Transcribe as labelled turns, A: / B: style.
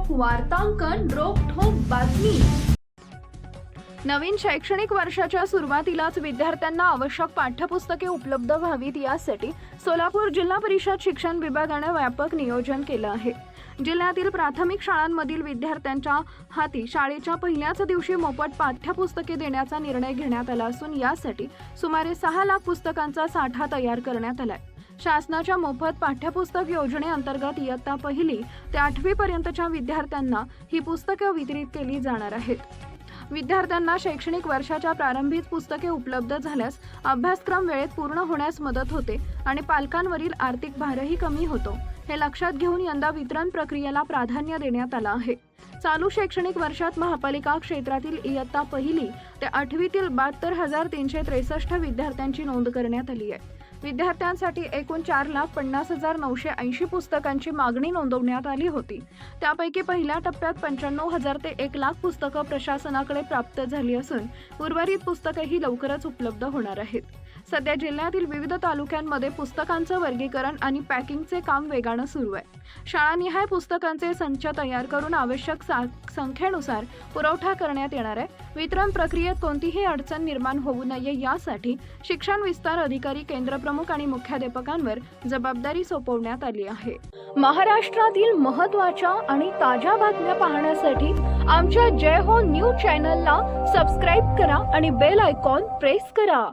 A: वार्तांकन रोखठोक बातमी। नवीन शैक्षणिक वर्षाच्या सुरुवातीलाच विद्यार्थ्यांना आवश्यक पाठ्यपुस्तके उपलब्ध व्हावीत यासाठी सोलापूर जिल्हा परिषद शिक्षण विभागाने व्यापक नियोजन केलं आहे। जिल्ह्यातील प्राथमिक शाळांमधील विद्यार्थ्यांच्या हाती शाळेच्या पहिल्याच दिवशी मोफत पाठ्यपुस्तके देण्याचा निर्णय घेण्यात आला असून यासाठी सुमारे 6 लाख पुस्तकांचा साठा तयार करण्यात आलाय। शासनाच्या मोफत पाठ्यपुस्तक योजनेअंतर्गत इयत्ता 1 ते 8वी पर्यंतच्या विद्यार्थ्यांना ही पुस्तके वितरित केली जाणार आहेत। विद्यार्थ्यांना शैक्षणिक वर्षाच्या प्रारंभीच पुस्तके उपलब्ध झाल्यास अभ्यासक्रम वेळेत पूर्ण होण्यास मदत होते आणि पालकांवरील आर्थिक भारही कमी होतो। हे लक्षात घेऊन यंदा वितरण प्रक्रियेला प्राधान्य देण्यात आलं आहे। चालू शैक्षणिक वर्षात महापालिका क्षेत्रातील इयत्ता 1 ते 8वीतील 72,363 विद्यार्थ्यांची नोंद करण्यात आली आहे। विद्यार्थ्यांसाठी एकूण 4,50,980 पुस्तकांची मागणी नोंदवण्यात आली होती। त्यापैकी पहिल्या टप्प्यात 95,000 ते 1 लाख पुस्तकं प्रशासनाकडे प्राप्त झाली असून उर्वरित पुस्तकेही लवकरच उपलब्ध होणार आहेत। सध्या जिल्ह्यातील विविध तालुक्यांमध्ये पुस्तकांचं वर्गीकरण आणि पॅकिंगचे काम वेगानं सुरू आहे। शाळानिहाय पुस्तकांचे संच तयार करून आवश्यक संख्येनुसार पुरवठा करण्यात येणार आहे। वितरण प्रक्रियेत कोणतीही अडचण निर्माण होऊ नये यासाठी शिक्षण विस्तार अधिकारी, केंद्र प्रमुख आणि मुख्याध्यापकांवर जबाबदारी सोपवण्यात आली आहे। महाराष्ट्रातील महत्त्वाच्या आणि ताज्या बातम्या पाहण्यासाठी आमच्या जय हो न्यूज चॅनलला सबस्क्राइब करा आणि बेल आयकॉन प्रेस करा।